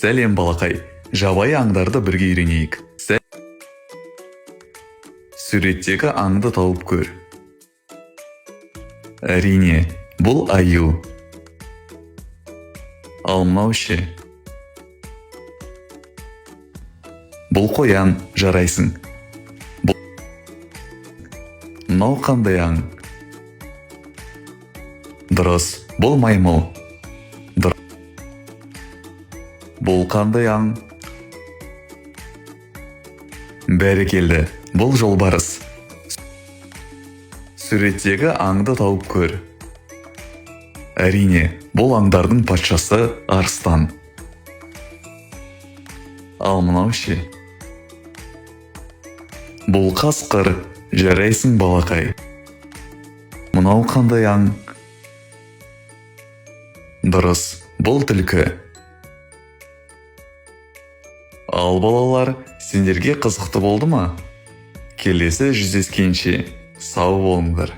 Сәлем балақай, жабайы аңдарды бірге үйренейік. Суреттегі аңды тауып көр. Әрине, бұл аю. Ал мынау ше? Бұл қоян, жарайсың. Мынау қандай аң? Дұрыс, бұл маймыл. Бұл қандай аң? Бәрекелді, бұл жолбарыс. Суреттегі аңды тауып көр. Әрине, бұл аңдардың патшасы арыстан. Ал мынау ше? Бұл қасқыр, жарайсың балақай. Мынау қандай аң? Дұрыс, бұл түлкі. Ал балалар, сендерге қызықты болды ма? Келесі жүздескенше сау болыңдар.